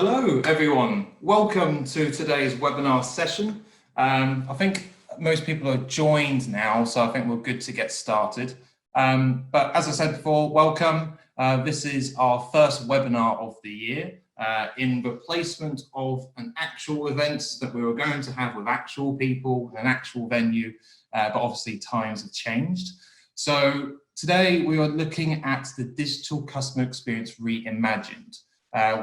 Hello everyone, welcome to today's webinar session. I think most people are joined now, so I think we're good to get started. But as I said before, welcome. This is our first webinar of the year in replacement of an actual event that we were going to have with actual people, an actual venue, but obviously times have changed. So today we are looking at the digital customer experience reimagined.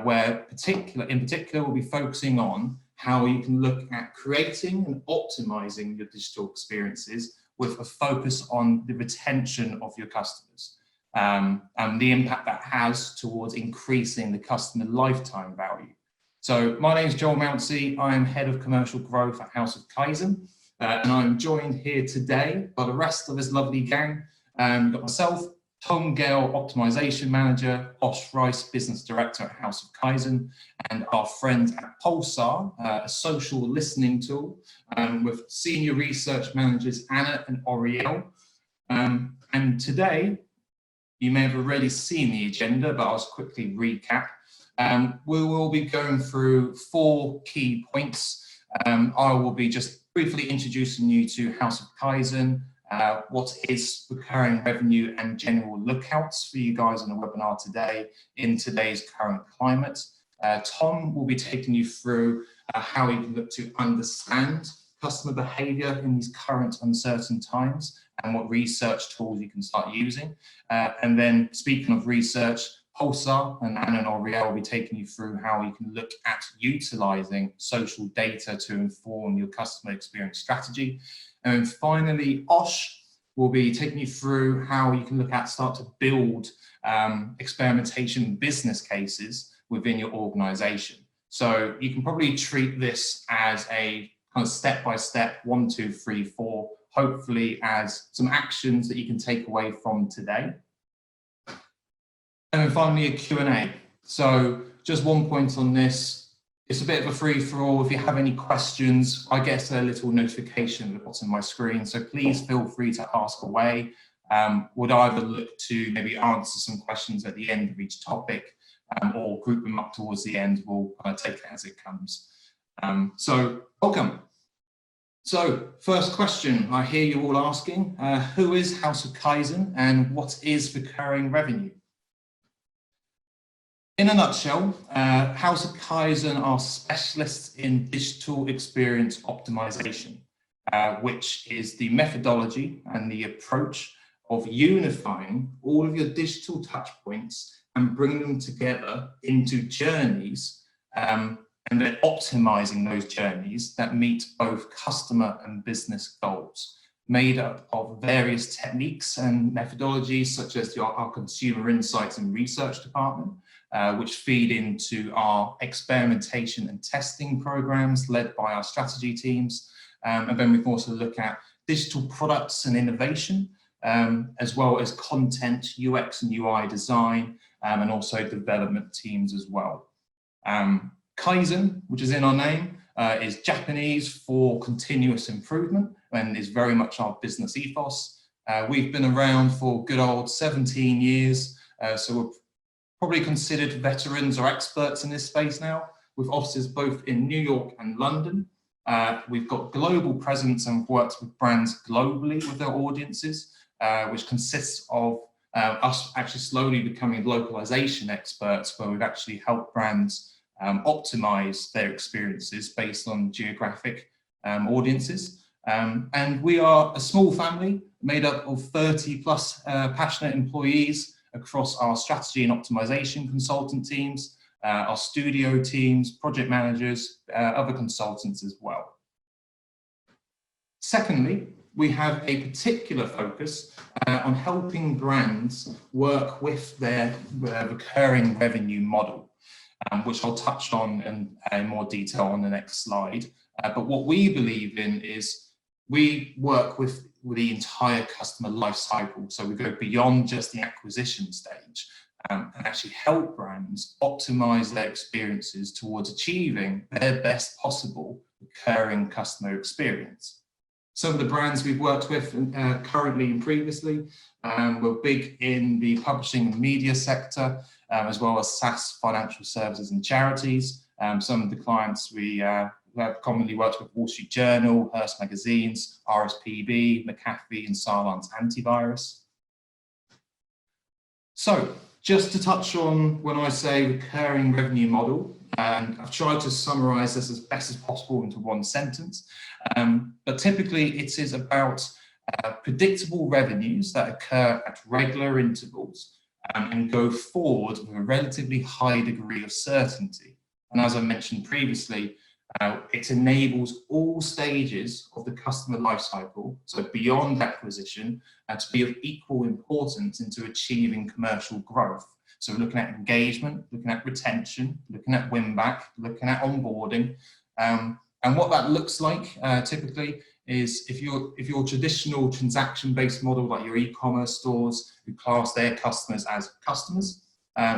Where in particular we'll be focusing on how you can look at creating and optimizing your digital experiences with a focus on the retention of your customers and the impact that has towards increasing the customer lifetime value. So my name is Joel Mounsey. I am Head of Commercial Growth at House of Kaizen, and I'm joined here today by the rest of this lovely gang. We've got myself, Tom Gale, Optimization Manager, Osh Rice, Business Director at House of Kaizen, and our friend at Pulsar, a social listening tool with Senior Research Managers Anna and Oriel. And today, you may have already seen the agenda, but I'll just quickly recap. We will be going through 4 key points. I will be just briefly introducing you to House of Kaizen, what is recurring revenue and general lookouts for you guys on the webinar today in today's current climate. Tom will be taking you through how you can look to understand customer behavior in these current uncertain times and what research tools you can start using. And then speaking of research, Pulsar and Anna and Oriel will be taking you through how you can look at utilizing social data to inform your customer experience strategy. And finally, Osh will be taking you through how you can start to build experimentation business cases within your organization. So you can probably treat this as a kind of step-by-step 1, 2, 3, 4, hopefully as some actions that you can take away from today. And then finally, a Q&A. So just one point on this. It's a bit of a free-for-all. If you have any questions, I get a little notification at the bottom of my screen, so please feel free to ask away. Would either look to maybe answer some questions at the end of each topic or group them up towards the end. We'll take it as it comes. So welcome. So first question I hear you all asking, who is House of Kaizen and what is recurring revenue? In a nutshell, House of Kaizen are specialists in digital experience optimization, which is the methodology and the approach of unifying all of your digital touch points and bringing them together into journeys and then optimizing those journeys that meet both customer and business goals, made up of various techniques and methodologies such as our consumer insights and research department, which feed into our experimentation and testing programs led by our strategy teams. And then we can also look at digital products and innovation, as well as content, UX and UI design, and also development teams as well. Kaizen, which is in our name, is Japanese for continuous improvement and is very much our business ethos. We've been around for good old 17 years, so we're probably considered veterans or experts in this space now, with offices both in New York and London. We've got global presence and worked with brands globally with their audiences, which consists of us actually slowly becoming localization experts, where we've actually helped brands optimize their experiences based on geographic audiences. And we are a small family made up of 30 plus passionate employees across our strategy and optimization consultant teams, our studio teams, project managers, other consultants as well. Secondly, we have a particular focus on helping brands work with their recurring revenue model, which I'll touch on in more detail on the next slide. But what we believe in is we work with the entire customer life cycle. So we go beyond just the acquisition stage and actually help brands optimize their experiences towards achieving their best possible recurring customer experience. Some of the brands we've worked with currently and previously were big in the publishing and media sector, as well as SaaS, financial services and charities. Some of the clients we have commonly worked with: Wall Street Journal, Hearst Magazines, RSPB, McAfee, and Cylance Antivirus. So just to touch on when I say recurring revenue model, I've tried to summarize this as best as possible into one sentence, but typically it is about predictable revenues that occur at regular intervals and go forward with a relatively high degree of certainty. And as I mentioned previously, it enables all stages of the customer lifecycle, so beyond acquisition, to be of equal importance into achieving commercial growth. So we're looking at engagement, looking at retention, looking at win back, looking at onboarding. And what that looks like typically is if your traditional transaction-based model, like your e-commerce stores, who class their customers as customers,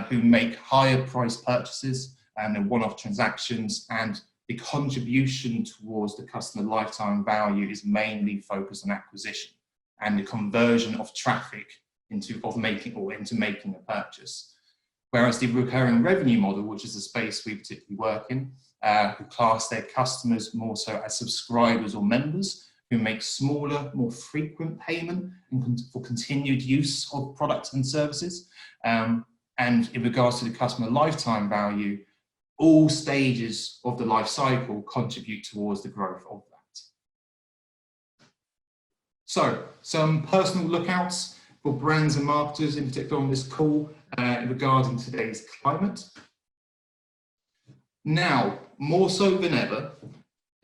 who make higher price purchases and they're one-off transactions, and the contribution towards the customer lifetime value is mainly focused on acquisition and the conversion of traffic into making a purchase. Whereas the recurring revenue model, which is the space we particularly work in, who class their customers more so as subscribers or members, who make smaller, more frequent payment for continued use of products and services. And in regards to the customer lifetime value, all stages of the life cycle contribute towards the growth of that. So, some personal lookouts for brands and marketers, in particular on this call, regarding today's climate. Now, more so than ever,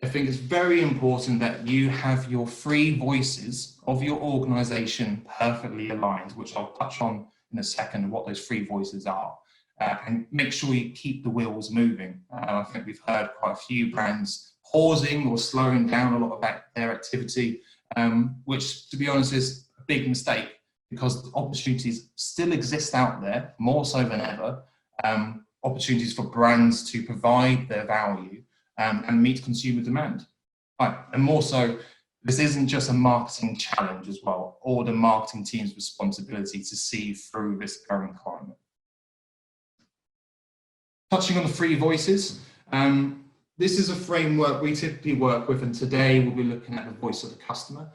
I think it's very important that you have your three voices of your organization perfectly aligned, which I'll touch on in a second, what those three voices are. And make sure you keep the wheels moving. I think we've heard quite a few brands pausing or slowing down a lot of their activity, which, to be honest, is a big mistake, because opportunities still exist out there, more so than ever, opportunities for brands to provide their value and meet consumer demand. Right. And more so, this isn't just a marketing challenge as well, or the marketing team's responsibility to see through this current climate. Touching on the three voices, this is a framework we typically work with, and today we'll be looking at the voice of the customer.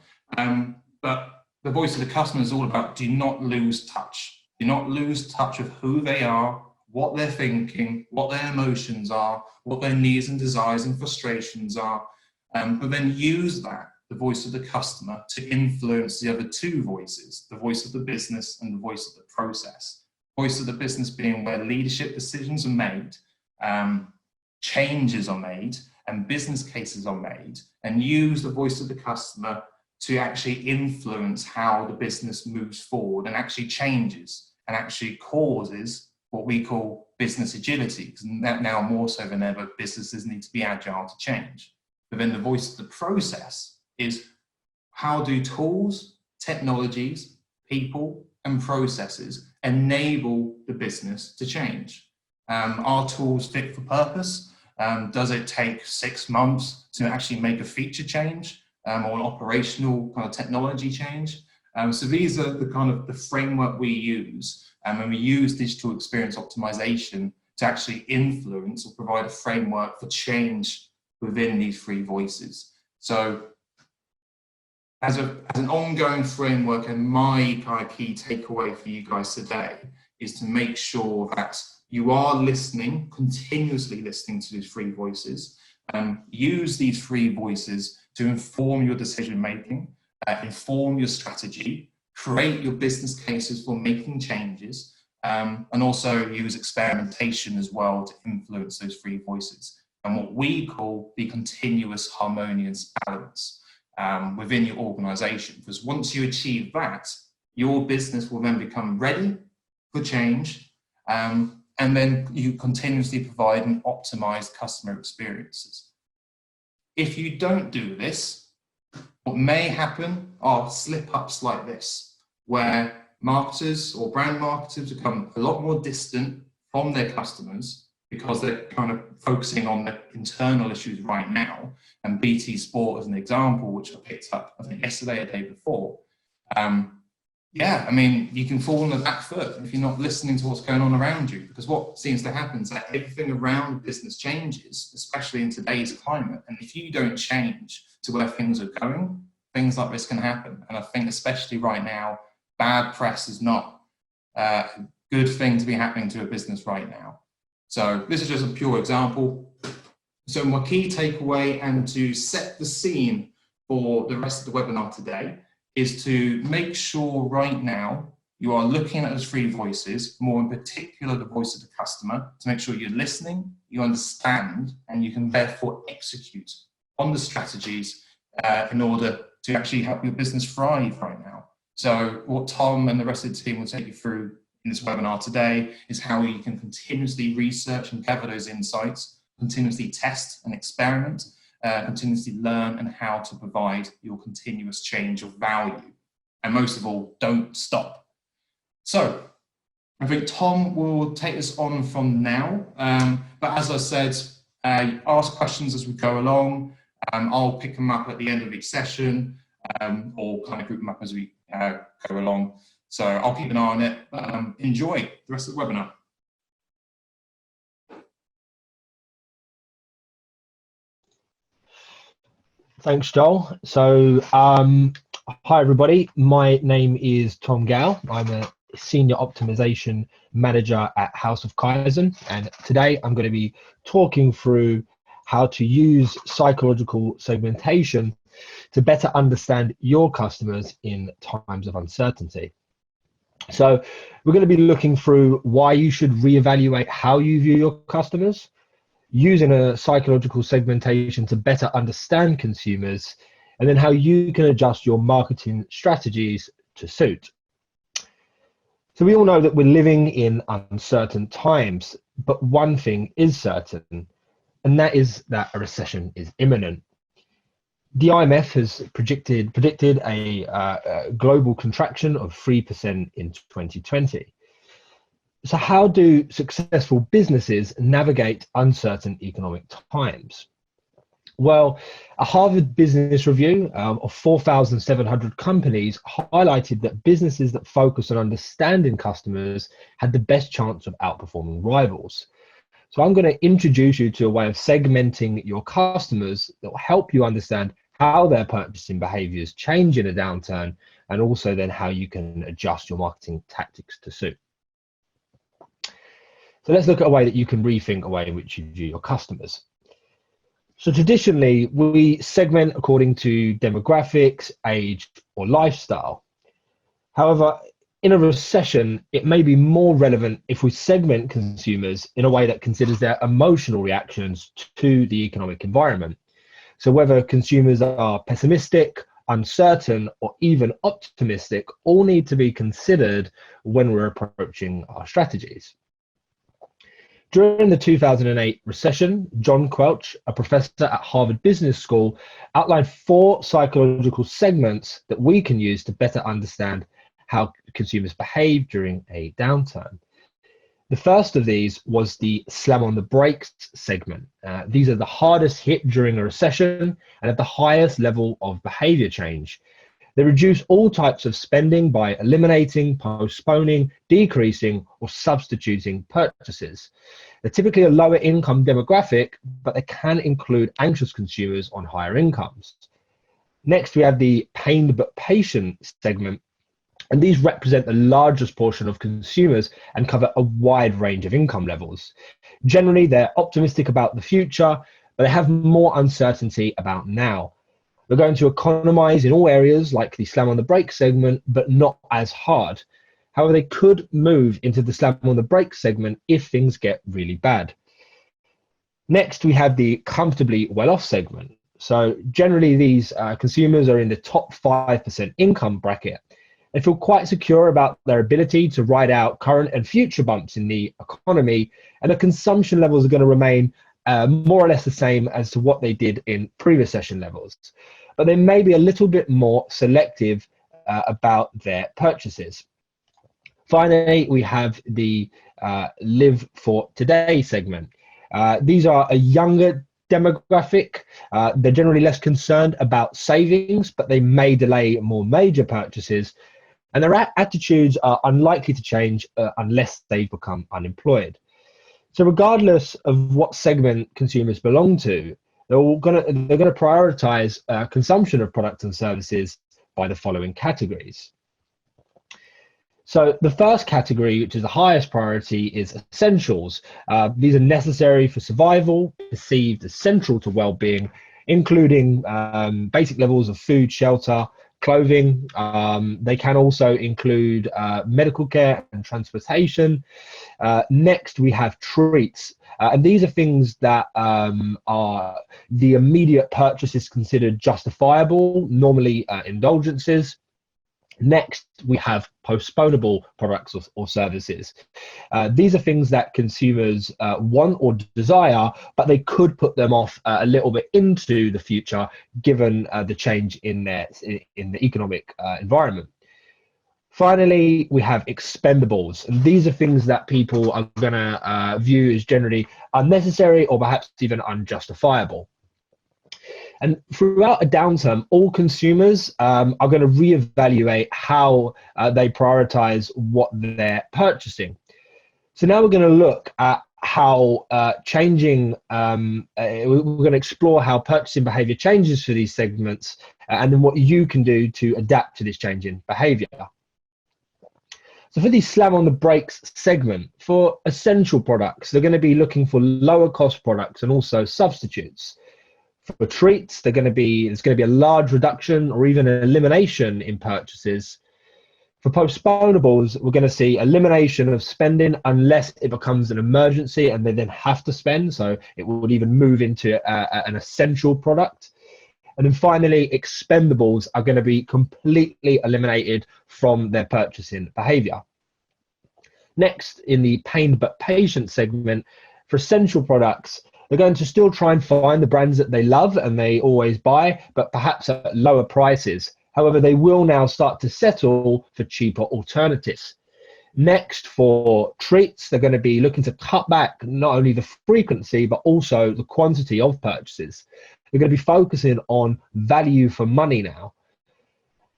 But the voice of the customer is all about do not lose touch. Do not lose touch of who they are, what they're thinking, what their emotions are, what their needs and desires and frustrations are, but then use that, the voice of the customer, to influence the other two voices, the voice of the business and the voice of the process. Voice of the business being where leadership decisions are made, changes are made, and business cases are made, and use the voice of the customer to actually influence how the business moves forward and actually changes and actually causes what we call business agility, because now more so than ever, businesses need to be agile to change. But then the voice of the process is how do tools, technologies, people, and processes enable the business to change? Are tools fit for purpose? Does it take 6 months to actually make a feature change or an operational kind of technology change? So these are the kind of the framework we use, and we use digital experience optimization to actually influence or provide a framework for change within these three voices. So as an ongoing framework, and my kind of key takeaway for you guys today is to make sure that you are listening, continuously listening to these three voices, use these three voices to inform your decision making, inform your strategy, create your business cases for making changes, and also use experimentation as well to influence those three voices, and what we call the continuous harmonious balance within your organization. Because once you achieve that, your business will then become ready for change, and then you continuously provide and optimize customer experiences. If you don't do this, what may happen are slip-ups like this, where marketers or brand marketers become a lot more distant from their customers because they're kind of focusing on the internal issues right now. And BT Sport, as an example, which I picked up, I think yesterday or the day before, yeah, I mean, you can fall on the back foot if you're not listening to what's going on around you, because what seems to happen is that everything around business changes, especially in today's climate. And if you don't change to where things are going, things like this can happen. And I think especially right now, bad press is not a good thing to be happening to a business right now. So this is just a pure example. So my key takeaway, and to set the scene for the rest of the webinar today, is to make sure right now you are looking at those three voices, more in particular the voice of the customer, to make sure you're listening, you understand, and you can therefore execute on the strategies in order to actually help your business thrive right now. So what Tom and the rest of the team will take you through in this webinar today is how you can continuously research and gather those insights, continuously test and experiment, continuously learn, and how to provide your continuous change of value. And most of all, don't stop. So I think Tom will take us on from now. But as I said, ask questions as we go along. I'll pick them up at the end of each session, or kind of group them up as we go along. So I'll keep an eye on it. Enjoy the rest of the webinar. Thanks, Joel. So, hi everybody. My name is Tom Gale. I'm a Senior Optimization Manager at House of Kaizen, and today I'm going to be talking through how to use psychological segmentation to better understand your customers in times of uncertainty. So, we're going to be looking through why you should reevaluate how you view your customers, using a psychological segmentation to better understand consumers, and then how you can adjust your marketing strategies to suit. So we all know that we're living in uncertain times, but one thing is certain, and that is that a recession is imminent. The IMF has predicted a global contraction of 3% in 2020. So how do successful businesses navigate uncertain economic times? Well, a Harvard Business Review of 4,700 companies highlighted that businesses that focus on understanding customers had the best chance of outperforming rivals. So I'm going to introduce you to a way of segmenting your customers that will help you understand how their purchasing behaviors change in a downturn, and also then how you can adjust your marketing tactics to suit. So let's look at a way that you can rethink a way in which you view your customers. So traditionally, we segment according to demographics, age, or lifestyle. However, in a recession, it may be more relevant if we segment consumers in a way that considers their emotional reactions to the economic environment. So whether consumers are pessimistic, uncertain, or even optimistic, all need to be considered when we're approaching our strategies. During the 2008 recession, John Quelch, a professor at Harvard Business School, outlined 4 psychological segments that we can use to better understand how consumers behave during a downturn. The first of these was the slam on the brakes segment. These are the hardest hit during a recession and at the highest level of behavior change. They reduce all types of spending by eliminating, postponing, decreasing, or substituting purchases. They're typically a lower income demographic, but they can include anxious consumers on higher incomes. Next, we have the pained but patient segment, and these represent the largest portion of consumers and cover a wide range of income levels. Generally, they're optimistic about the future, but they have more uncertainty about now. They're going to economize in all areas, like the slam on the brake segment, but not as hard. However, they could move into the slam on the brake segment if things get really bad. Next, we have the comfortably well-off segment. So generally, these consumers are in the top 5% income bracket. They feel quite secure about their ability to ride out current and future bumps in the economy, and the consumption levels are going to remain more or less the same as to what they did in pre-recession levels. But they may be a little bit more selective about their purchases. Finally, we have the live for today segment. These are a younger demographic. They're generally less concerned about savings, but they may delay more major purchases. And their attitudes are unlikely to change unless they become unemployed. So regardless of what segment consumers belong to, they're going to prioritize consumption of products and services by the following categories. So the first category, which is the highest priority, is essentials. These are necessary for survival, perceived as central to well-being, including basic levels of food, shelter, clothing. They can also include medical care and transportation. Next, we have treats. And these are things that are the immediate purchase is considered justifiable, normally indulgences. Next, we have postponable products or services. These are things that consumers want or desire, but they could put them off a little bit into the future, given the change in the economic environment. Finally, we have expendables, and these are things that people are going to view as generally unnecessary or perhaps even unjustifiable. And throughout a downturn, all consumers are going to reevaluate how they prioritize what they're purchasing. So now we're going to look at how we're going to explore how purchasing behavior changes for these segments and then what you can do to adapt to this change in behavior. So for the slam on the brakes segment, for essential products, they're going to be looking for lower cost products and also substitutes. For treats, there's going to be a large reduction or even an elimination in purchases. For postponables, we're going to see elimination of spending unless it becomes an emergency and they then have to spend. So it would even move into an essential product. And then finally, expendables are going to be completely eliminated from their purchasing behavior. Next, in the pained but patient segment, for essential products, they're going to still try and find the brands that they love and they always buy, but perhaps at lower prices. However, they will now start to settle for cheaper alternatives. Next, for treats, they're going to be looking to cut back not only the frequency, but also the quantity of purchases. They're going to be focusing on value for money now.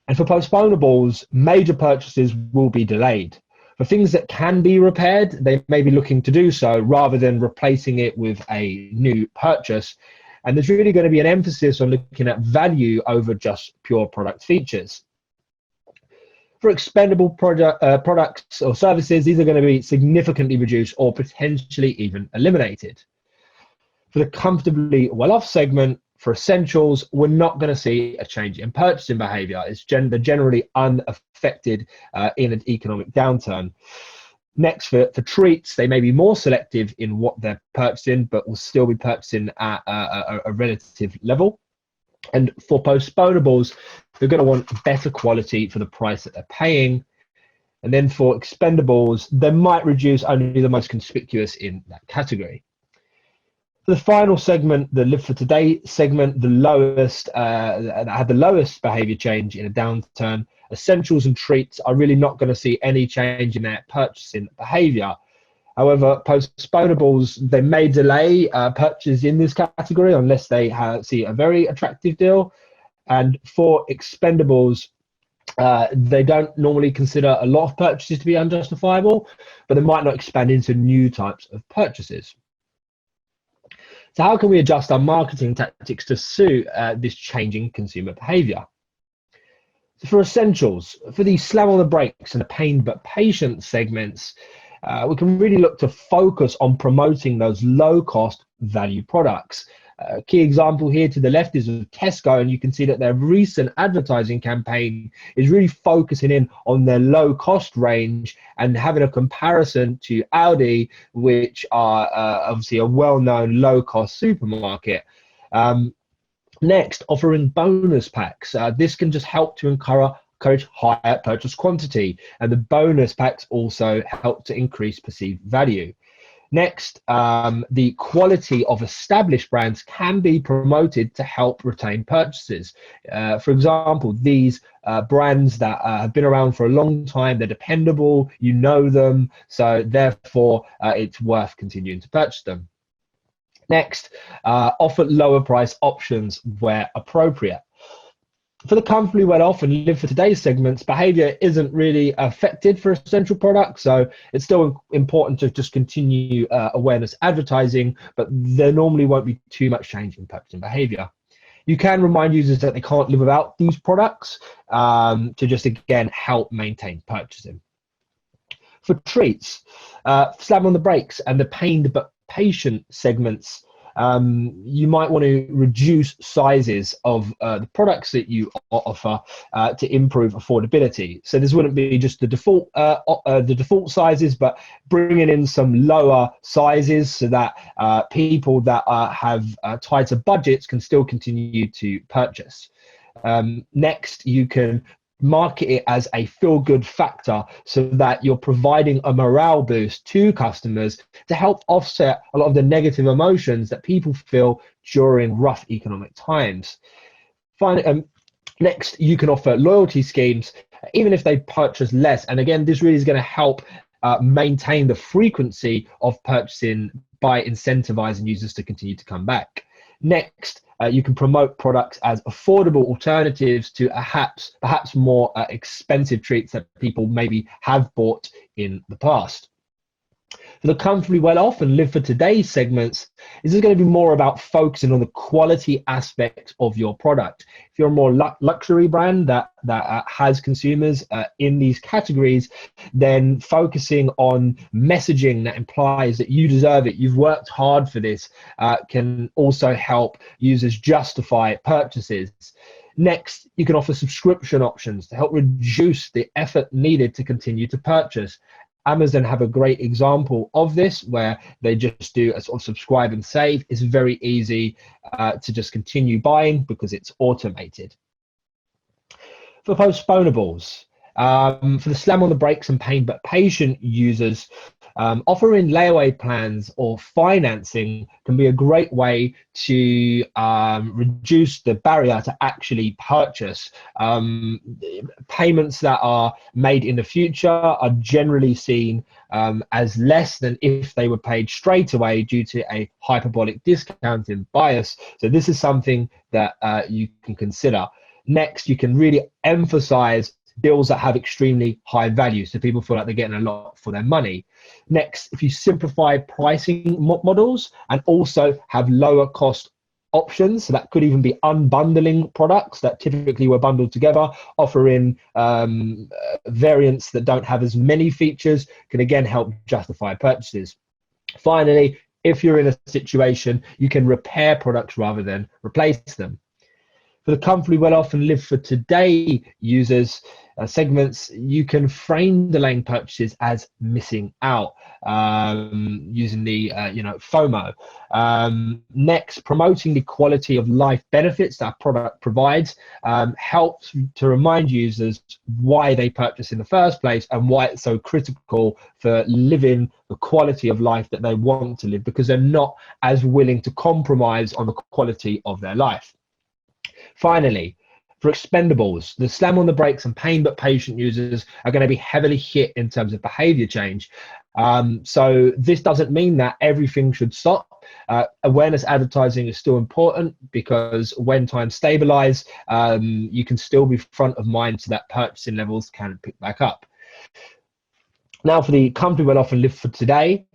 And for postponables, major purchases will be delayed. For things that can be repaired, they may be looking to do so rather than replacing it with a new purchase. And there's really going to be an emphasis on looking at value over just pure product features. For expendable products or services, these are going to be significantly reduced or potentially even eliminated. For the comfortably well-off segment, for essentials, we're not going to see a change in purchasing behavior. They're generally unaffected in an economic downturn. Next, for treats, they may be more selective in what they're purchasing, but will still be purchasing at a relative level. And for postponables, they're going to want better quality for the price that they're paying. And then for expendables, they might reduce only the most conspicuous in that category. The final segment, the Live for Today segment, that had the lowest behavior change in a downturn, essentials and treats are really not going to see any change in their purchasing behavior. However, postponables, they may delay purchase in this category unless they see a very attractive deal. And for expendables, they don't normally consider a lot of purchases to be unjustifiable, but they might not expand into new types of purchases. So how can we adjust our marketing tactics to suit this changing consumer behavior? So for essentials, for the slam on the brakes and the pain but patient segments, we can really look to focus on promoting those low-cost value products. A key example here to the left is of Tesco, and you can see that their recent advertising campaign is really focusing in on their low-cost range and having a comparison to Aldi, which are obviously a well-known low-cost supermarket. Next, offering bonus packs. This can just help to encourage higher purchase quantity, and the bonus packs also help to increase perceived value. Next, the quality of established brands can be promoted to help retain purchases. For example, these brands that have been around for a long time, they're dependable, you know them, so therefore it's worth continuing to purchase them. Next, offer lower price options where appropriate. For the comfortably well off and live for today's segments, behavior isn't really affected for essential products, so it's still important to just continue awareness advertising, but there normally won't be too much change in purchasing behavior. You can remind users that they can't live without these products to just, again, help maintain purchasing. For treats, slam on the brakes and the pained but patient segments, you might want to reduce sizes of the products that you offer to improve affordability. So this wouldn't be just the default sizes, but bringing in some lower sizes so that people that have tighter budgets can still continue to purchase. Next, you can market it as a feel-good factor so that you're providing a morale boost to customers to help offset a lot of the negative emotions that people feel during rough economic times. Finally, next, you can offer loyalty schemes even if they purchase less, and again, this really is going to help maintain the frequency of purchasing by incentivizing users to continue to come back. Next, you can promote products as affordable alternatives to perhaps more expensive treats that people maybe have bought in the past. For the comfortably well off and live for today's segments, this is going to be more about focusing on the quality aspects of your product. If you're a more luxury brand that has consumers in these categories, then focusing on messaging that implies that you deserve it, you've worked hard for this, can also help users justify purchases. Next, you can offer subscription options to help reduce the effort needed to continue to purchase. Amazon have a great example of this where they just do a sort of subscribe and save. It's very easy to just continue buying because it's automated. For postponables, for the slam on the brakes and pain but patient users, offering layaway plans or financing can be a great way to reduce the barrier to actually purchase. Payments that are made in the future are generally seen as less than if they were paid straight away due to a hyperbolic discounting bias. So this is something that you can consider. Next, you can really emphasize deals that have extremely high value, so people feel like they're getting a lot for their money. Next, if you simplify pricing models and also have lower cost options, so that could even be unbundling products that typically were bundled together, offering variants that don't have as many features, can again help justify purchases. Finally, if you're in a situation, you can repair products rather than replace them. For the comfortably well off and live for today users segments, you can frame delaying purchases as missing out using the FOMO. Next, promoting the quality of life benefits that product provides helps to remind users why they purchase in the first place and why it's so critical for living the quality of life that they want to live, because they're not as willing to compromise on the quality of their life. Finally, for expendables, the slam on the brakes and pain but patient users are going to be heavily hit in terms of behavior change. So this doesn't mean that everything should stop. Awareness advertising is still important because when times stabilize, you can still be front of mind so that purchasing levels can pick back up. Now for the comfortably well off and live for today,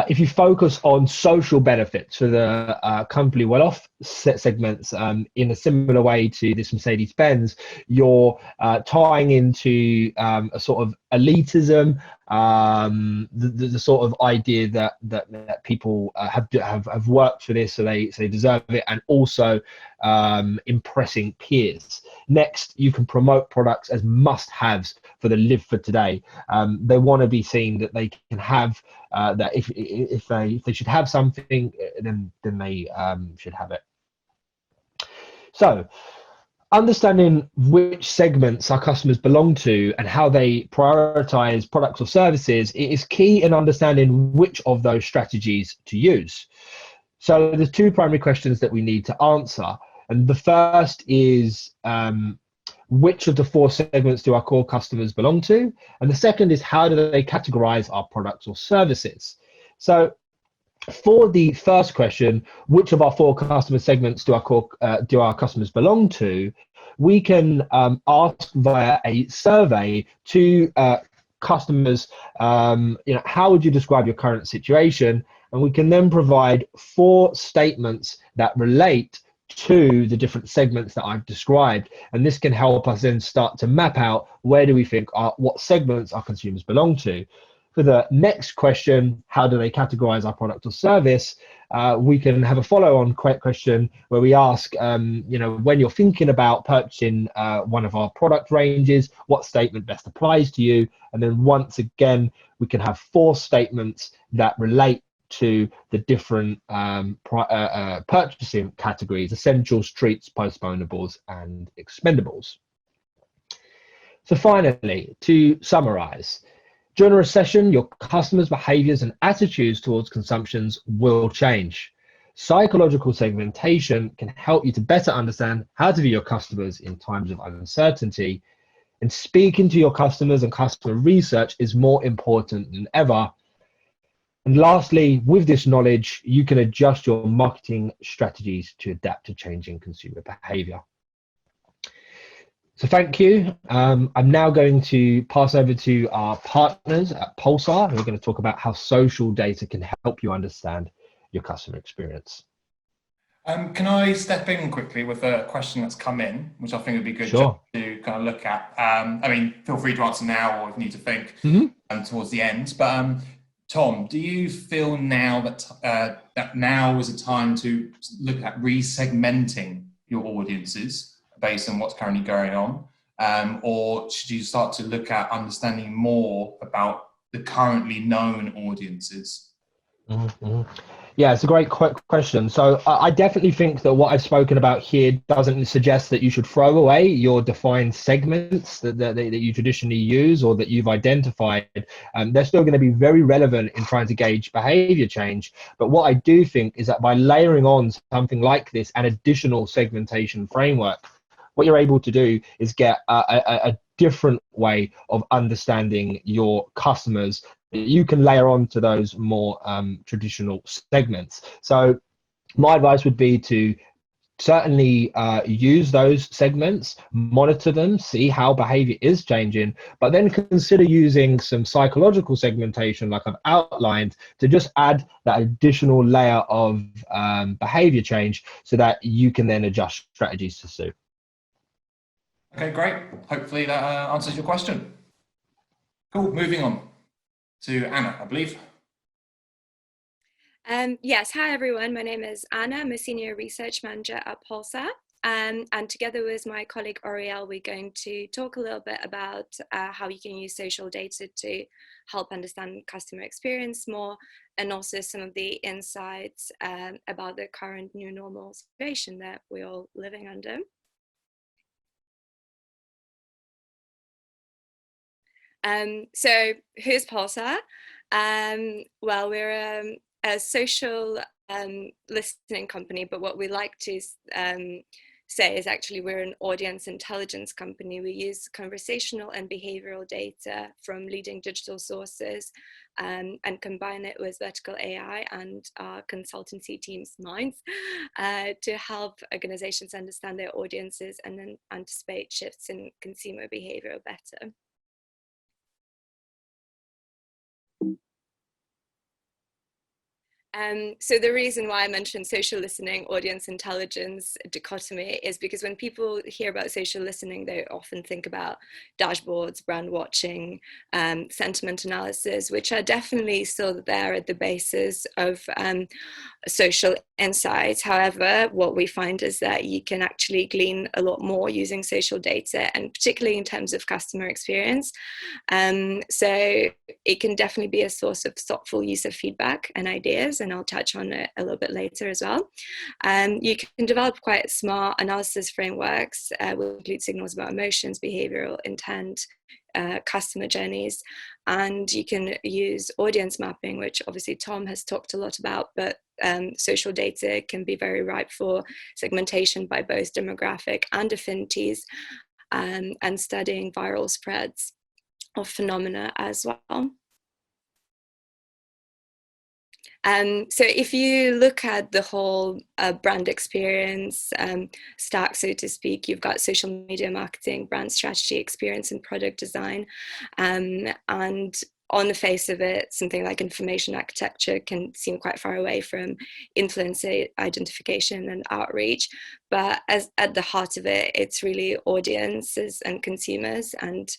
if you focus on social benefits for the comfortably well off segments in a similar way to this Mercedes-Benz, you're tying into a sort of elitism, the sort of idea that people have worked for this, so they deserve it, and also impressing peers. Next, you can promote products as must-haves for the live for today. They want to be seen that they can have that if they should have something, then they should have it. So, understanding which segments our customers belong to and how they prioritize products or services is key in understanding which of those strategies to use. So there's two primary questions that we need to answer. And the first is, which of the four segments do our core customers belong to? And the second is, how do they categorize our products or services? So for the first question, which of our four customer segments do our customers belong to? we can ask via a survey to customers, how would you describe your current situation? And we can then provide 4 statements that relate to the different segments that I've described. And this can help us then start to map out where do we think what segments our consumers belong to. For the next question, how do they categorize our product or service? We can have a follow-on question where we ask, when you're thinking about purchasing one of our product ranges, what statement best applies to you? And then once again, we can have 4 statements that relate to the different purchasing categories: essentials, treats, postponables, and expendables. So finally, to summarize, during a recession, your customers' behaviors and attitudes towards consumptions will change. Psychological segmentation can help you to better understand how to view your customers in times of uncertainty. And speaking to your customers and customer research is more important than ever. And lastly, with this knowledge, you can adjust your marketing strategies to adapt to changing consumer behavior. So thank you. I'm now going to pass over to our partners at Pulsar, who are going to talk about how social data can help you understand your customer experience. Can I step in quickly with a question that's come in, which I think would be good Sure. to kind of look at? Feel free to answer now or if you need to think towards the end. But Tom, do you feel now that that now is a time to look at re-segmenting your audiences based on what's currently going on? Or should you start to look at understanding more about the currently known audiences? Yeah, it's a great question. So I definitely think that what I've spoken about here doesn't suggest that you should throw away your defined segments that you traditionally use or that you've identified. They're still going to be very relevant in trying to gauge behavior change. But what I do think is that by layering on something like this, an additional segmentation framework, what you're able to do is get a different way of understanding your customers. You can layer on to those more traditional segments. So my advice would be to certainly use those segments, monitor them, see how behavior is changing, but then consider using some psychological segmentation like I've outlined to just add that additional layer of behavior change so that you can then adjust strategies to suit. Okay, great. Hopefully that answers your question. Cool, moving on to Anna, I believe. Yes, hi everyone. My name is Anna. I'm a senior research manager at Pulsar. And together with my colleague Oriel, we're going to talk a little bit about how you can use social data to help understand customer experience more, and also some of the insights about the current new normal situation that we're all living under. So who's Pulsar? Well, we're a social listening company, but what we like to say is actually we're an audience intelligence company. We use conversational and behavioral data from leading digital sources and combine it with vertical AI and our consultancy team's minds to help organizations understand their audiences and then anticipate shifts in consumer behavior better. So the reason why I mentioned social listening, audience intelligence dichotomy is because when people hear about social listening, they often think about dashboards, brand watching, sentiment analysis, which are definitely still there at the basis of social insights. However, what we find is that you can actually glean a lot more using social data, and particularly in terms of customer experience. So it can definitely be a source of thoughtful use of feedback and ideas, and I'll touch on it a little bit later as well. You can develop quite smart analysis frameworks, which include signals about emotions, behavioral intent, customer journeys, and you can use audience mapping, which obviously Tom has talked a lot about, but social data can be very ripe for segmentation by both demographic and affinities, and studying viral spreads of phenomena as well. So if you look at the whole brand experience stack, so to speak, you've got social media marketing, brand strategy, experience, and product design. And on the face of it, something like information architecture can seem quite far away from influencer identification and outreach. But at the heart of it, it's really audiences and consumers and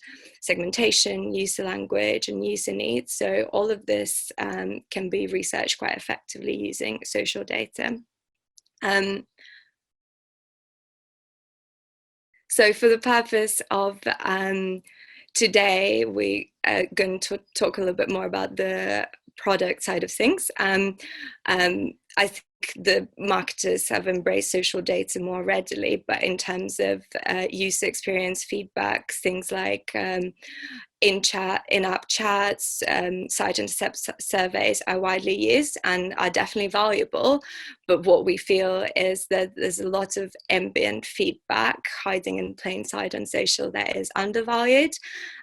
segmentation, user language, and user needs. So all of this can be researched quite effectively using social data. So for the purpose of today, we are going to talk a little bit more about the product side of things. I think the marketers have embraced social data more readily, but in terms of user experience feedback, things like in-app chats, site intercept surveys are widely used and are definitely valuable. But what we feel is that there's a lot of ambient feedback hiding in plain sight on social that is undervalued.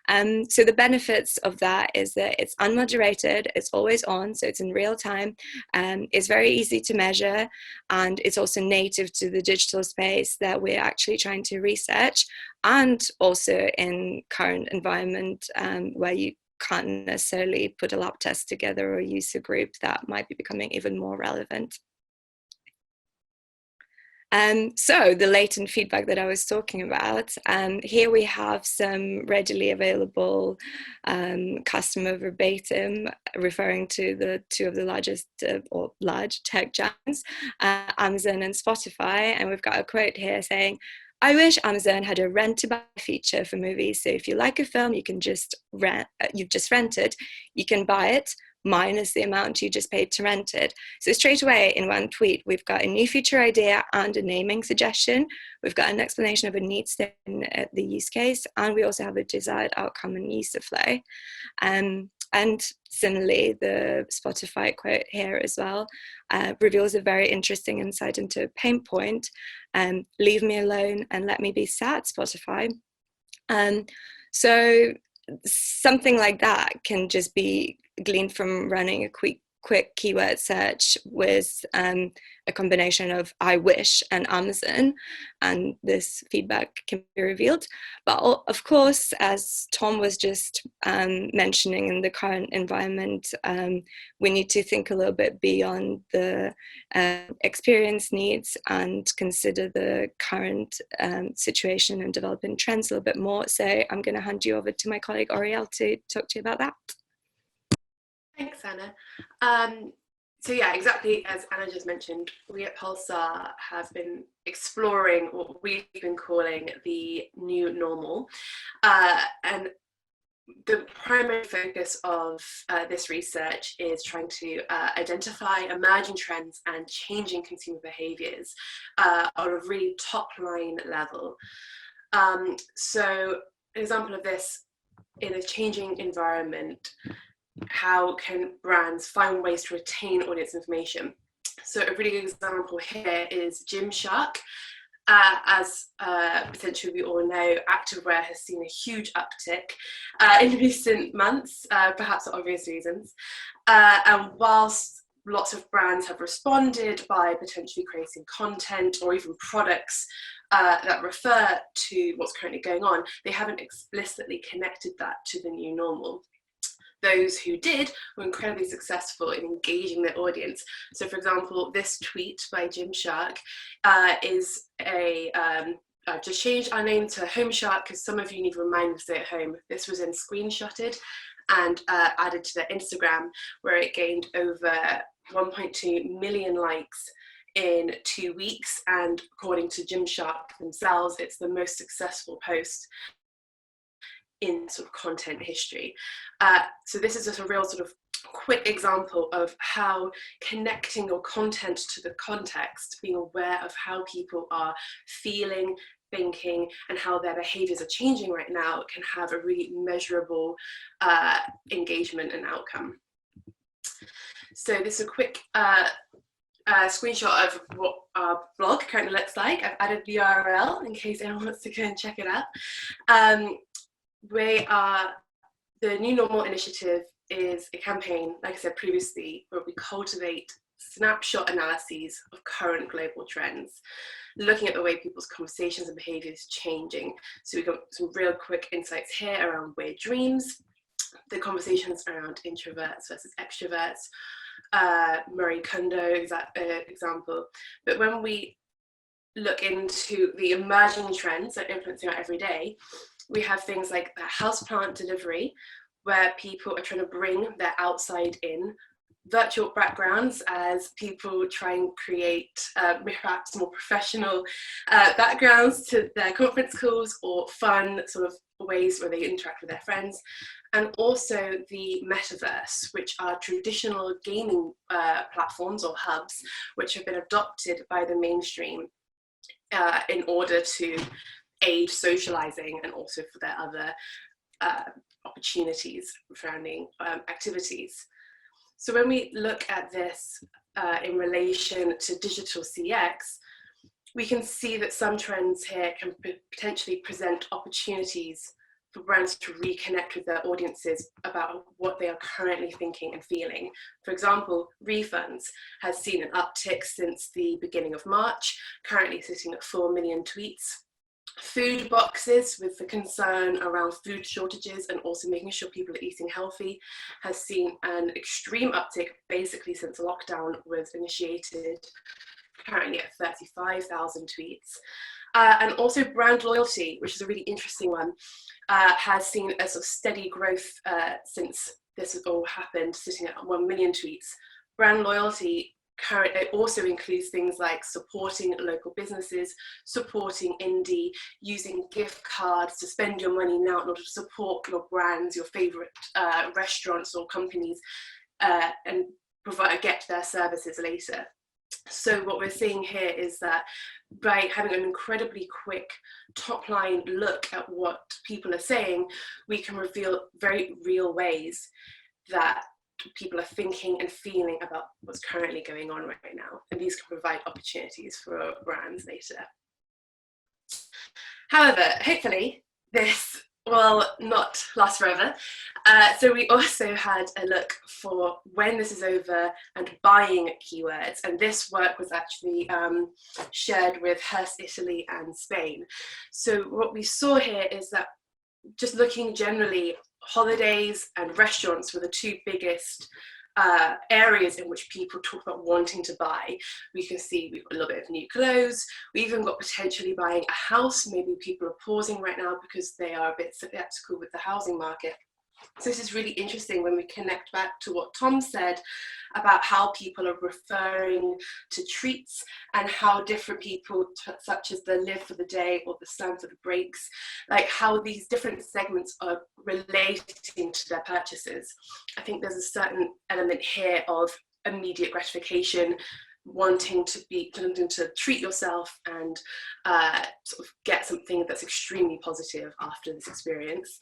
So the benefits of that is that it's unmoderated, it's always on, so it's in real time, it's very easy to measure, and it's also native to the digital space that we're actually trying to research, and also in current environment where you can't necessarily put a lab test together or a user group, that might be becoming even more relevant. So the latent feedback that I was talking about, here we have some readily available customer verbatim referring to the two of the largest or large tech giants, Amazon and Spotify. And we've got a quote here saying, "I wish Amazon had a rent to buy feature for movies. So if you like a film, you can just rent, you've just rented, you can buy it minus the amount you just paid to rent it." So straight away in one tweet, we've got a new feature idea and a naming suggestion. We've got an explanation of a need state in the use case, and we also have a desired outcome and user flow. And similarly, the Spotify quote here as well reveals a very interesting insight into a pain point. "Leave me alone and let me be sad, Spotify." So something like that can just be gleaned from running a quick keyword search with a combination of "I wish" and Amazon, and this feedback can be revealed. But of course, as Tom was just mentioning, in the current environment, we need to think a little bit beyond the experience needs and consider the current situation and developing trends a little bit more. So I'm going to hand you over to my colleague Oriel to talk to you about that. Thanks, Anna. So yeah, exactly as Anna just mentioned, we at Pulsar have been exploring what we've been calling the new normal. And the primary focus of this research is trying to identify emerging trends and changing consumer behaviours on a really top-line level. So an example of this: in a changing environment, how can brands find ways to retain audience information? So a really good example here is Gymshark. As potentially we all know, activewear has seen a huge uptick in recent months, perhaps for obvious reasons. And whilst lots of brands have responded by potentially creating content or even products that refer to what's currently going on, they haven't explicitly connected that to the new normal. Those who did were incredibly successful in engaging their audience. So for example, this tweet by Gymshark is I've just changed our name to Homeshark because some of you need reminders to stay at home. This was then screenshotted and added to their Instagram, where it gained over 1.2 million likes in 2 weeks. And according to Gymshark themselves, it's the most successful post in sort of content history. So this is just a real sort of quick example of how connecting your content to the context, being aware of how people are feeling, thinking, and how their behaviors are changing right now, can have a really measurable engagement and outcome. So this is a quick screenshot of what our blog currently looks like. I've added the URL in case anyone wants to go and check it out. The New Normal initiative is a campaign, like I said previously, where we cultivate snapshot analyses of current global trends, looking at the way people's conversations and behaviours changing. So we got some real quick insights here around weird dreams, the conversations around introverts versus extroverts, Marie Kondo example. But when we look into the emerging trends that are influencing our everyday, we have things like the houseplant delivery, where people are trying to bring their outside in virtual backgrounds as people try and create perhaps more professional backgrounds to their conference calls, or fun sort of ways where they interact with their friends. And also the metaverse, which are traditional gaming platforms or hubs, which have been adopted by the mainstream in order to aid socializing and also for their other opportunities surrounding activities. So when we look at this in relation to digital CX, we can see that some trends here can potentially present opportunities for brands to reconnect with their audiences about what they are currently thinking and feeling. For example, refunds has seen an uptick since the beginning of March, currently sitting at 4 million tweets. Food boxes, with the concern around food shortages and also making sure people are eating healthy, has seen an extreme uptick basically since lockdown was initiated, currently at 35,000 tweets. And also brand loyalty, which is a really interesting one, has seen a sort of steady growth since this has all happened, sitting at 1 million tweets. Brand loyalty it also includes things like supporting local businesses, supporting indie, using gift cards to spend your money now in order to support your brands, your favorite restaurants or companies, and get their services later. So what we're seeing here is that by having an incredibly quick top line look at what people are saying, we can reveal very real ways that people are thinking and feeling about what's currently going on right now. And these can provide opportunities for brands later. However, hopefully this will not last forever. So we also had a look for when this is over and buying keywords. And this work was actually shared with Hearst, Italy and Spain. So what we saw here is that just looking generally, holidays and restaurants were the two biggest areas in which people talk about wanting to buy. We can see we've got a little bit of new clothes. We even got potentially buying a house. Maybe people are pausing right now because they are a bit skeptical with the housing market. So this is really interesting when we connect back to what Tom said about how people are referring to treats and how different people, such as the live for the day or the slam for the breaks, like how these different segments are relating to their purchases. I think there's a certain element here of immediate gratification, wanting to treat yourself and sort of get something that's extremely positive after this experience.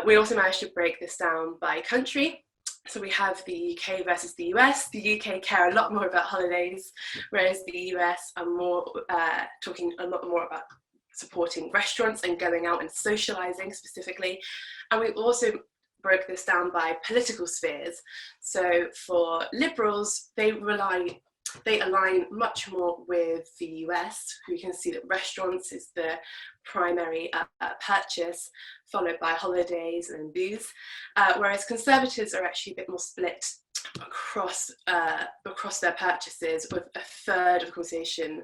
We also managed to break this down by country. So we have the UK versus the US. The UK care a lot more about holidays, whereas the US are more talking a lot more about supporting restaurants and going out and socializing specifically. And we also broke this down by political spheres. So for liberals, they align much more with the US. We can see that restaurants is the primary purchase, followed by holidays and booze, whereas conservatives are actually a bit more split across their purchases, with a third of the conversation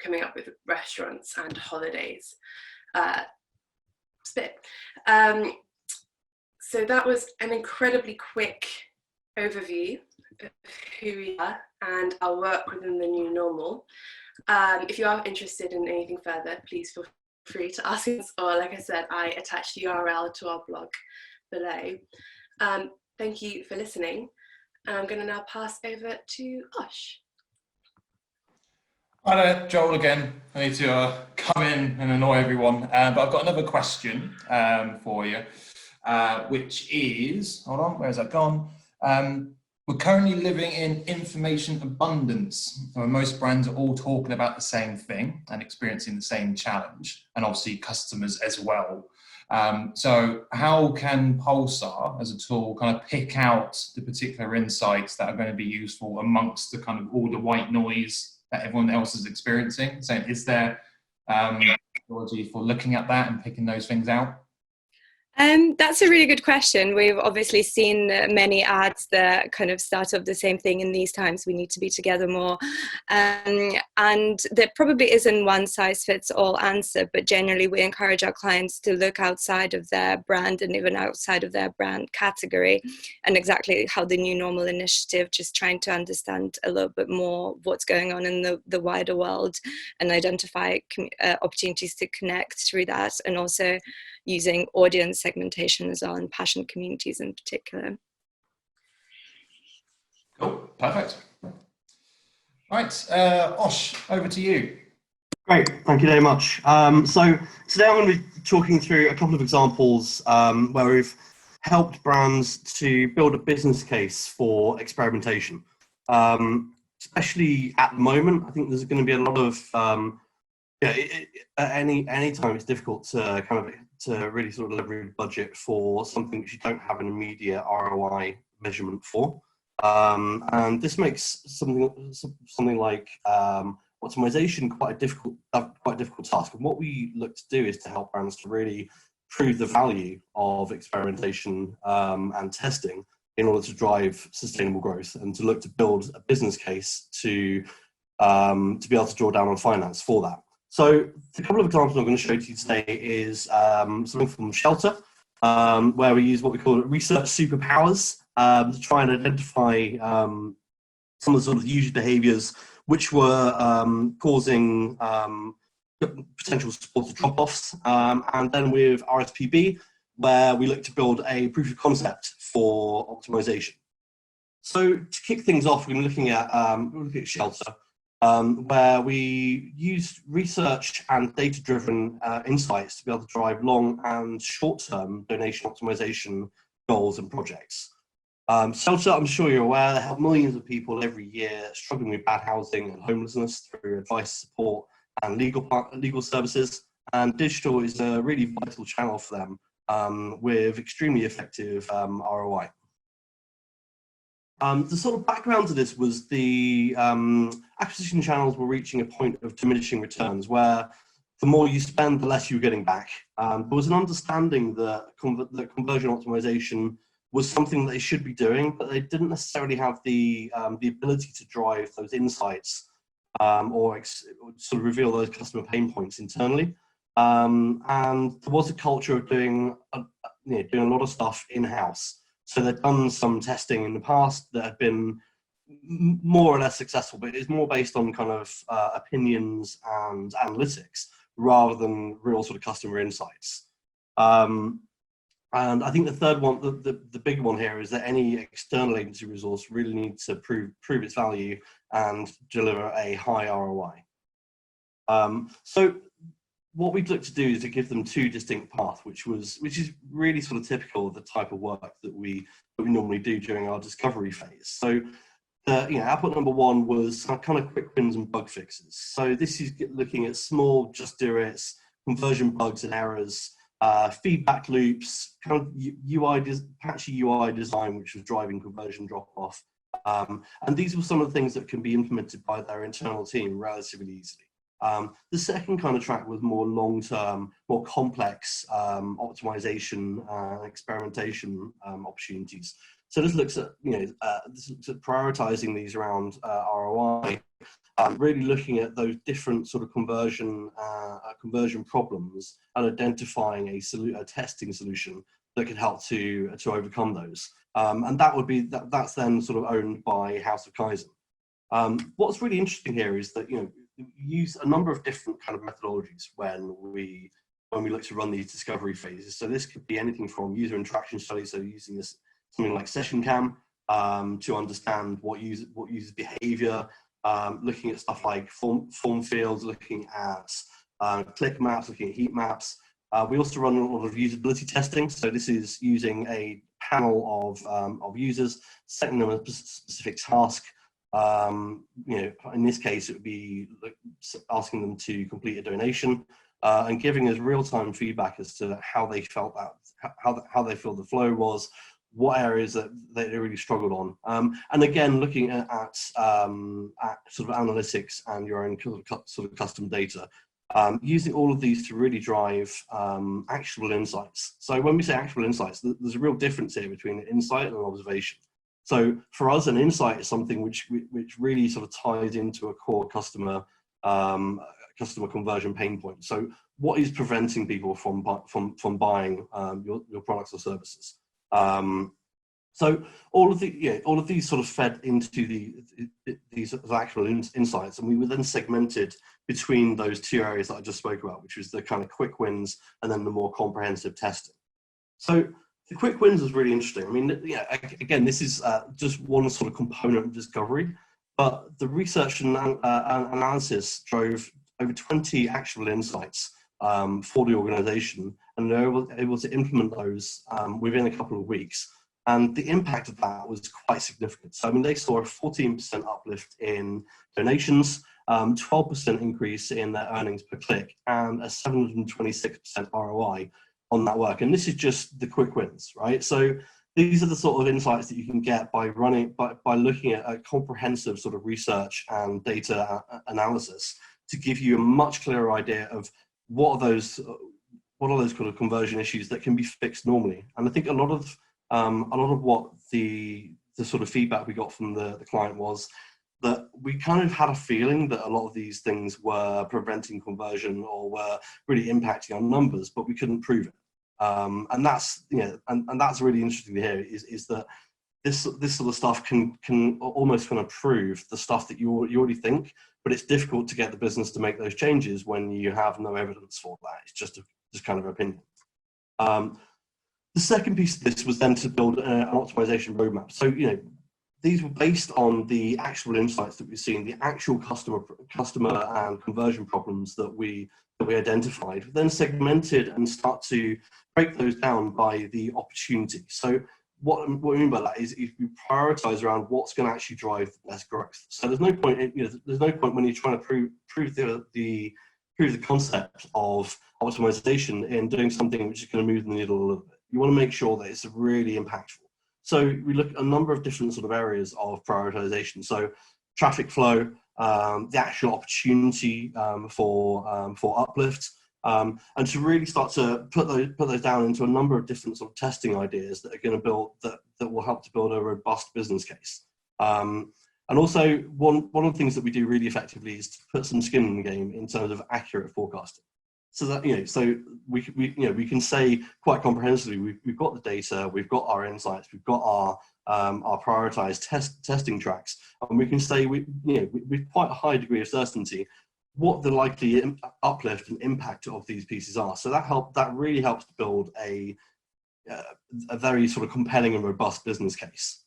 coming up with restaurants and holidays split. So that was an incredibly quick overview of who we are and our work within the new normal. If you are interested in anything further, please feel free to ask us, or like I said, I attached the URL to our blog below. Thank you for listening. I'm going to now pass over to Osh. Hi there, Joel again. I need to come in and annoy everyone, but I've got another question for you, which is, hold on, where's that gone? We're currently living in information abundance. Most brands are all talking about the same thing and experiencing the same challenge, and obviously customers as well. So how can Pulsar as a tool kind of pick out the particular insights that are going to be useful amongst the kind of all the white noise that everyone else is experiencing? So is there technology for looking at that and picking those things out? That's a really good question. We've obviously seen many ads that kind of start up the same thing: in these times we need to be together more. And there probably isn't one size fits all answer, but generally we encourage our clients to look outside of their brand and even outside of their brand category, and exactly how the New Normal initiative, just trying to understand a little bit more what's going on in the wider world and identify opportunities to connect through that, and also using audience segmentation as well, and passion communities in particular. Cool, perfect. Right, Osh, over to you. Great, thank you very much. So today I'm going to be talking through a couple of examples where we've helped brands to build a business case for experimentation. Especially at the moment, I think there's going to be a lot of at any time it's difficult to to really sort of leverage budget for something which you don't have an immediate ROI measurement for. And this makes something like optimization quite a difficult task. And what we look to do is to help brands to really prove the value of experimentation and testing in order to drive sustainable growth, and to look to build a business case to be able to draw down on finance for that. So a couple of examples I'm going to show to you today is something from Shelter, where we use what we call research superpowers to try and identify some of the sort of user behaviours which were causing potential supporter drop-offs, and then with RSPB, where we look to build a proof of concept for optimization. So to kick things off, we're looking at Shelter, where we used research and data-driven insights to be able to drive long and short-term donation optimization goals and projects. Shelter, I'm sure you're aware, they help millions of people every year struggling with bad housing and homelessness through advice, support, and legal services. And digital is a really vital channel for them with extremely effective ROI. The sort of background to this was the acquisition channels were reaching a point of diminishing returns, where the more you spend, the less you're getting back. There was an understanding that conversion optimization was something that they should be doing, but they didn't necessarily have the ability to drive those insights or sort of reveal those customer pain points internally. And there was a culture of doing a lot of stuff in-house. So they'd done some testing in the past that had been more or less successful, but it's more based on kind of opinions and analytics rather than real sort of customer insights. And I think the third one, the big one here, is that any external agency resource really needs to prove its value and deliver a high ROI. So what we'd look to do is to give them two distinct paths, which is really sort of typical of the type of work that we normally do during our discovery phase. So output number one was kind of quick wins and bug fixes. So this is looking at small just do it's, conversion bugs and errors, feedback loops, kind of patchy UI design, which was driving conversion drop off. And these were some of the things that can be implemented by their internal team relatively easily. The second kind of track was more long-term, more complex optimization and experimentation opportunities. So this looks at prioritizing these around ROI, really looking at those different sort of conversion problems and identifying a testing solution that could help to overcome those. And that's then sort of owned by House of Kaizen. What's really interesting here is that we use a number of different kind of methodologies when we look to run these discovery phases. So this could be anything from user interaction studies, so using something like session cam to understand what user behavior, looking at stuff like form fields, looking at click maps, looking at heat maps. We also run a lot of usability testing. So this is using a panel of users, setting them a specific task. In this case, it would be asking them to complete a donation, and giving us real-time feedback as to how they felt how they feel the flow was, what areas that they really struggled on, and again looking at sort of analytics and your own sort of custom data, using all of these to really drive actionable insights. So when we say actionable insights, there's a real difference here between an insight and an observation. So for us, an insight is something which really sort of ties into a core customer conversion pain point. So what is preventing people from buying your products or services? So all of these sort of fed into these actual insights, and we were then segmented between those two areas that I just spoke about, which was the kind of quick wins and then the more comprehensive testing. So the quick wins was really interesting. I mean, yeah, again, this is just one sort of component of discovery, but the research and analysis drove over 20 actual insights for the organization, and they were able to implement those within a couple of weeks. And the impact of that was quite significant. So, I mean, they saw a 14% uplift in donations, 12% increase in their earnings per click, and a 726% ROI on that work. And this is just the quick wins, right? So these are the sort of insights that you can get by looking at a comprehensive sort of research and data analysis to give you a much clearer idea of what are those kind of conversion issues that can be fixed normally. And I think a lot of what the sort of feedback we got from the client was that we kind of had a feeling that a lot of these things were preventing conversion or were really impacting our numbers, but we couldn't prove it. And that's, you know, and that's really interesting to hear is that this sort of stuff can almost kind of prove the stuff that you already think, but it's difficult to get the business to make those changes when you have no evidence for that. It's just kind of opinion. The second piece of this was then to build an optimization roadmap. So, you know, these were based on the actual insights that we've seen, the actual customer and conversion problems that we identified, then segmented and start to break those down by the opportunity. So what we mean by that is if we prioritize around what's going to actually drive the best growth. So there's no point, there's no point when you're trying to prove the concept of optimization in doing something which is going to move the needle a little bit. You want to make sure that it's really impactful. So we look at a number of different sort of areas of prioritization. So traffic flow, the actual opportunity for uplift, and to really start to put those down into a number of different sort of testing ideas that are going to build that will help to build a robust business case. And also one of the things that we do really effectively is to put some skin in the game in terms of accurate forecasting. So that, you know, so we can say quite comprehensively, we've got the data, we've got our insights, we've got our prioritized testing tracks, and we can say with quite a high degree of certainty what the likely uplift and impact of these pieces are. So that really helps to build a very sort of compelling and robust business case.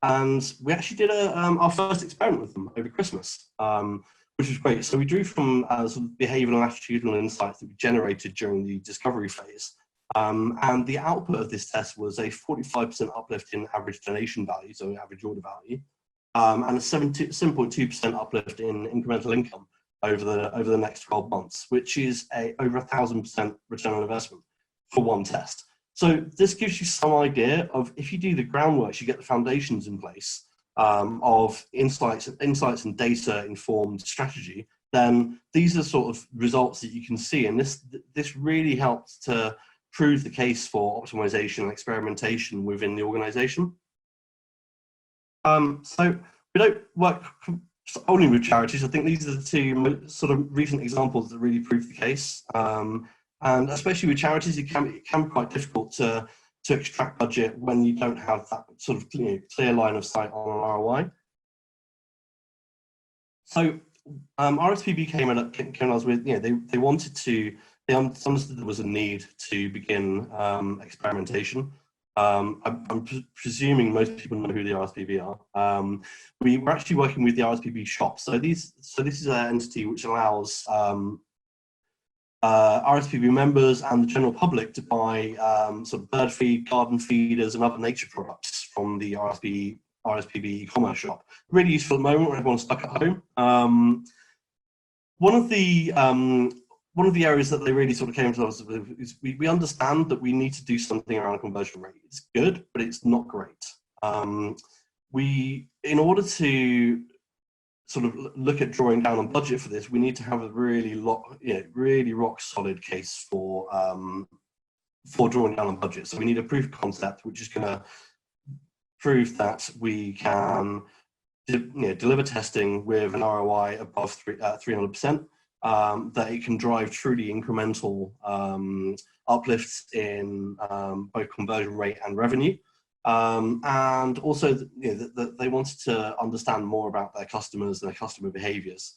And we actually did our first experiment with them over Christmas, which was great. So we drew from sort of behavioural and attitudinal insights that we generated during the discovery phase. And the output of this test was a 45% uplift in average donation value, so average order value, and a 7.2% uplift in incremental income over the next 12 months, which is over 1,000% return on investment for one test. So this gives you some idea of, if you do the groundwork, you get the foundations in place of insights and data informed strategy, then these are sort of results that you can see. And this really helps to prove the case for optimization and experimentation within the organization. So we don't work only with charities. I think these are the two sort of recent examples that really prove the case. And especially with charities, it can be quite difficult to extract budget when you don't have that sort of clear line of sight on an ROI. So RSPB came at us with, they wanted to, they understood there was a need to begin experimentation. I'm presuming most people know who the RSPB are. We were actually working with the RSPB shop. So this is an entity which allows RSPB members and the general public to buy sort of bird feed, garden feeders, and other nature products from the RSPB e-commerce shop. Really useful at the moment when everyone's stuck at home. One of the one of the areas that they really sort of came to us with is we understand that we need to do something around conversion rate. It's good, but it's not great. In order to sort of look at drawing down on budget for this, we need to have a really rock solid case for drawing down on budget. So we need a proof of concept, which is going to prove that we can deliver testing with an ROI above 300%, that it can drive truly incremental uplifts in both conversion rate and revenue. And also, that they wanted to understand more about their customers and their customer behaviors.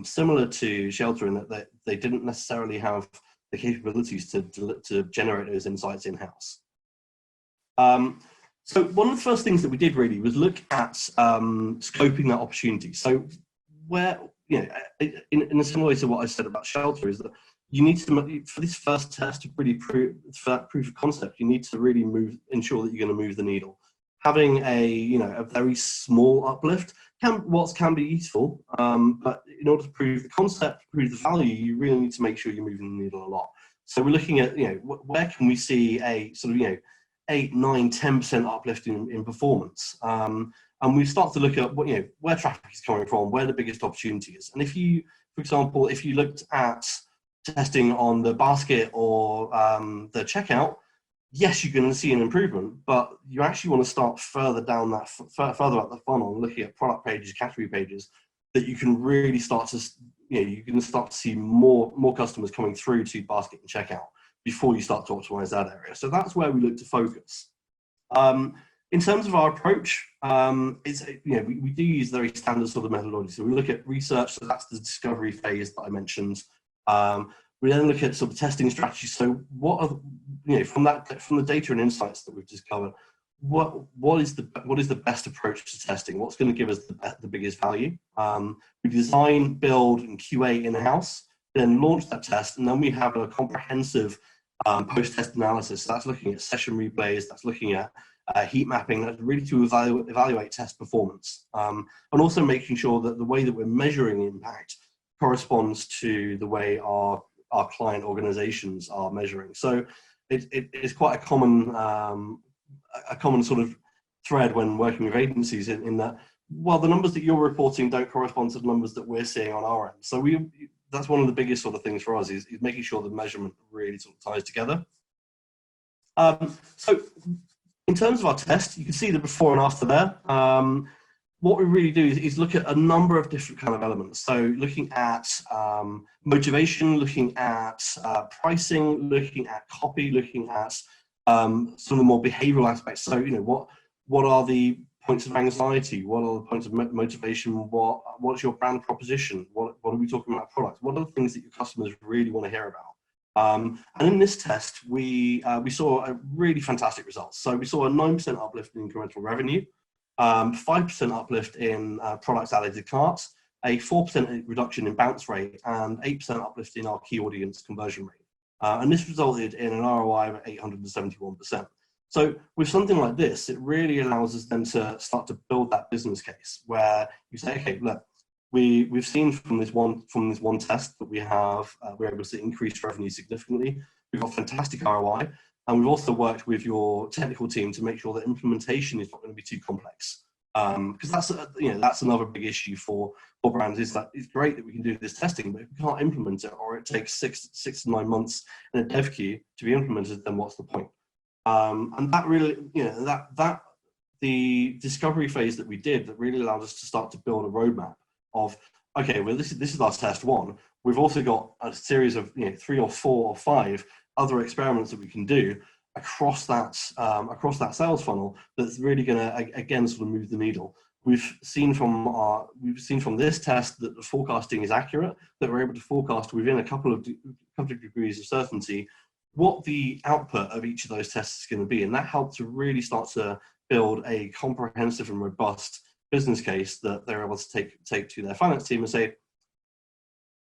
Similar to Shelter, in that they didn't necessarily have the capabilities to generate those insights in-house. So one of the first things that we did really was look at scoping that opportunity. So where, in a similar way to what I said about Shelter, is that you need to, for this first test, to really prove, for that proof of concept, you need to really ensure that you're going to move the needle. Having a very small uplift can be useful, but in order to prove the concept, prove the value, you really need to make sure you're moving the needle a lot. So we're looking at, where can we see a sort of, 8, 9, 10% uplift in performance. And we start to look at where traffic is coming from, where the biggest opportunity is. And if you, for example, if you looked at testing on the basket or the checkout, yes, you're going to see an improvement, but you actually want to start further down that, further up the funnel, looking at product pages, category pages, that you can really start to, you can start to see more customers coming through to basket and checkout before you start to optimize that area. So that's where we look to focus. In terms of our approach, we do use very standard sort of methodology. So we look at research, so that's the discovery phase that I mentioned. We then look at sort of testing strategies. So what are, from the data and insights that we've discovered, what is the best approach to testing? What's going to give us the biggest value? We design, build, and QA in-house, then launch that test, and then we have a comprehensive post-test analysis. So that's looking at session replays, that's looking at heat mapping, that's really to evaluate test performance, and also making sure that the way that we're measuring impact corresponds to the way our client organizations are measuring. So it's quite a common sort of thread when working with agencies in that, well, the numbers that you're reporting don't correspond to the numbers that we're seeing on our end. So that's one of the biggest sort of things for us is making sure the measurement really sort of ties together. So in terms of our test, you can see the before and after there. What we really do is look at a number of different kind of elements. So looking at motivation, looking at pricing, looking at copy, looking at some of the more behavioral aspects. So what are the points of anxiety? What are the points of motivation? What's your brand proposition? What are we talking about products? What are the things that your customers really want to hear about? And in this test, we saw a really fantastic results. So we saw a 9% uplift in incremental revenue, 5% uplift in products added to carts, a 4% reduction in bounce rate, and 8% uplift in our key audience conversion rate. And this resulted in an ROI of 871%. So with something like this, it really allows us then to start to build that business case where you say, okay, look, we've seen from this one test that we're able to increase revenue significantly. We've got fantastic ROI, and we've also worked with your technical team to make sure that implementation is not going to be too complex. Because that's another big issue for brands, is that it's great that we can do this testing, but if we can't implement it, or it takes six to 9 months in a dev queue to be implemented, then what's the point? And that really, the discovery phase that we did, that really allowed us to start to build a roadmap of, okay, well, this is our test one. We've also got a series of 3 or 4 or 5 other experiments that we can do across that sales funnel that's really going to again sort of move the needle. We've seen from this test that the forecasting is accurate, that we're able to forecast within a couple of degrees of certainty what the output of each of those tests is going to be, and that helped to really start to build a comprehensive and robust business case that they're able to take to their finance team and say,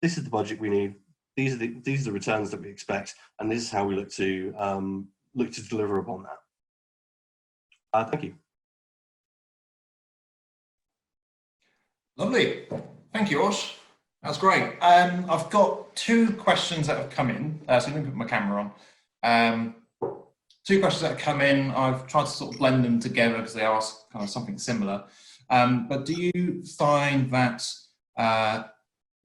this is the budget we need, these are the returns that we expect, and this is how we look to deliver upon that. Thank you. Lovely. Thank you, Osh. That's great. I've got two questions that have come in. So let me put my camera on. Two questions that have come in. I've tried to sort of blend them together because they ask kind of something similar. But do you find that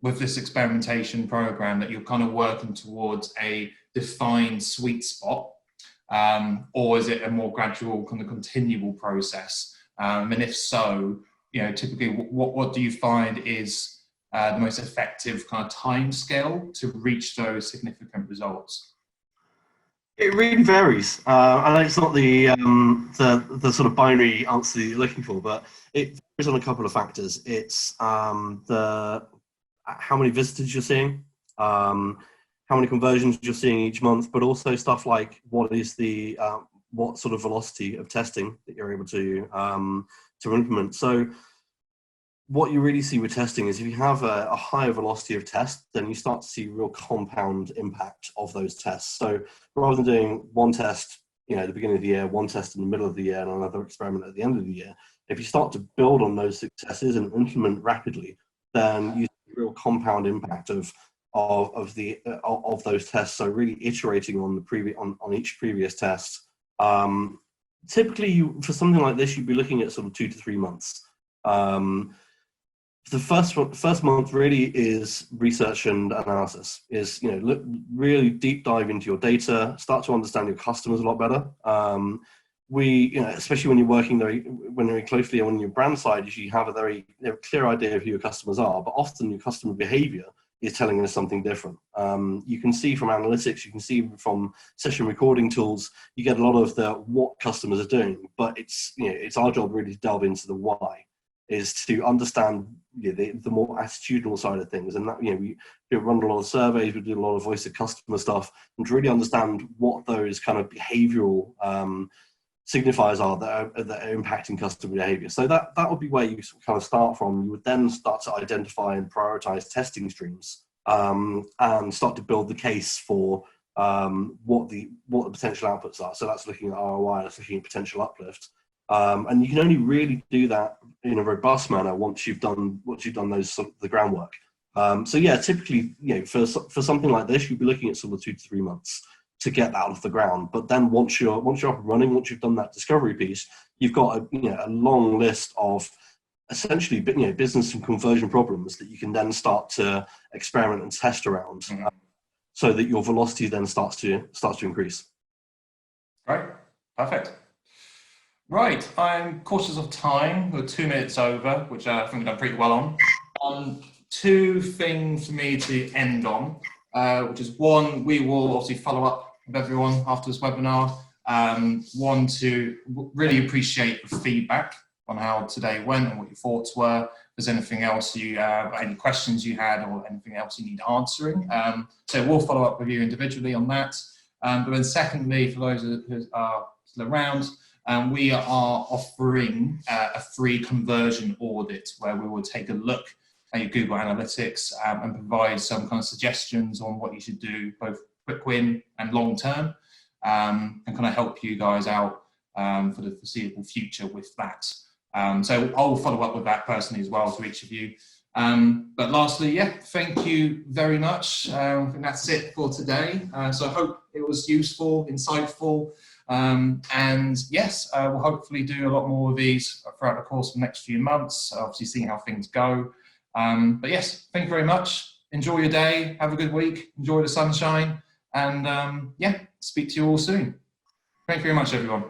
with this experimentation program that you're kind of working towards a defined sweet spot, or is it a more gradual kind of continual process? And if so, you know, typically what do you find is the most effective kind of time scale to reach those significant results? It really varies. I know it's not the sort of binary answer that you're looking for, but it varies on a couple of factors. It's how many visitors you're seeing, how many conversions you're seeing each month, but also stuff like what is the what sort of velocity of testing that you're able to implement. So what you really see with testing is if you have a higher velocity of test, then you start to see real compound impact of those tests. So rather than doing one test, you know, at the beginning of the year, one test in the middle of the year, and another experiment at the end of the year, if you start to build on those successes and implement rapidly, then you see real compound impact of those tests. So really iterating on on each previous test. Typically, for something like this, you'd be looking at sort of 2 to 3 months. The first month really is research and analysis. Is, you know, really deep dive into your data, start to understand your customers a lot better. You know, especially when you're working very closely on your brand side, you have a very clear idea of who your customers are, but often your customer behavior is telling us something different. You can see from analytics, you can see from session recording tools, you get a lot of what customers are doing, but it's, you know, it's our job really to delve into the why, is to understand, you know, the more attitudinal side of things. And that, you know, we run a lot of surveys, we do a lot of voice of customer stuff, and to really understand what those kind of behavioral signifiers are that are impacting customer behavior. So that would be where you kind of start from. You would then start to identify and prioritize testing streams, and start to build the case for what the potential outputs are. So that's looking at ROI, that's looking at potential uplift. And you can only really do that in a robust manner once you've done the groundwork. So yeah, typically, you know, for something like this, you'd be looking at sort of 2 to 3 months to get that off the ground. But then once you're up and running, once you've done that discovery piece, you've got a long list of essentially, you know, business and conversion problems that you can then start to experiment and test around, so that your velocity then starts to increase. Great, perfect. Right, I'm cautious of time. We're 2 minutes over, which I think we've done pretty well on. Two things for me to end on, which is one, we will obviously follow up with everyone after this webinar. One, to really appreciate the feedback on how today went and what your thoughts were. If there's anything else any questions you had or anything else you need answering. So we'll follow up with you individually on that. But then secondly, for those who are still around, we are offering a free conversion audit where we will take a look at your Google Analytics and provide some kind of suggestions on what you should do, both quick win and long term, and kind of help you guys out for the foreseeable future with that. So I'll follow up with that personally as well to each of you. But lastly, yeah, thank you very much. I think that's it for today. So I hope it was useful, insightful. And yes, we'll hopefully do a lot more of these throughout the course of the next few months, obviously seeing how things go. But yes, thank you very much. Enjoy your day, have a good week, enjoy the sunshine, and yeah, speak to you all soon. Thank you very much, everyone.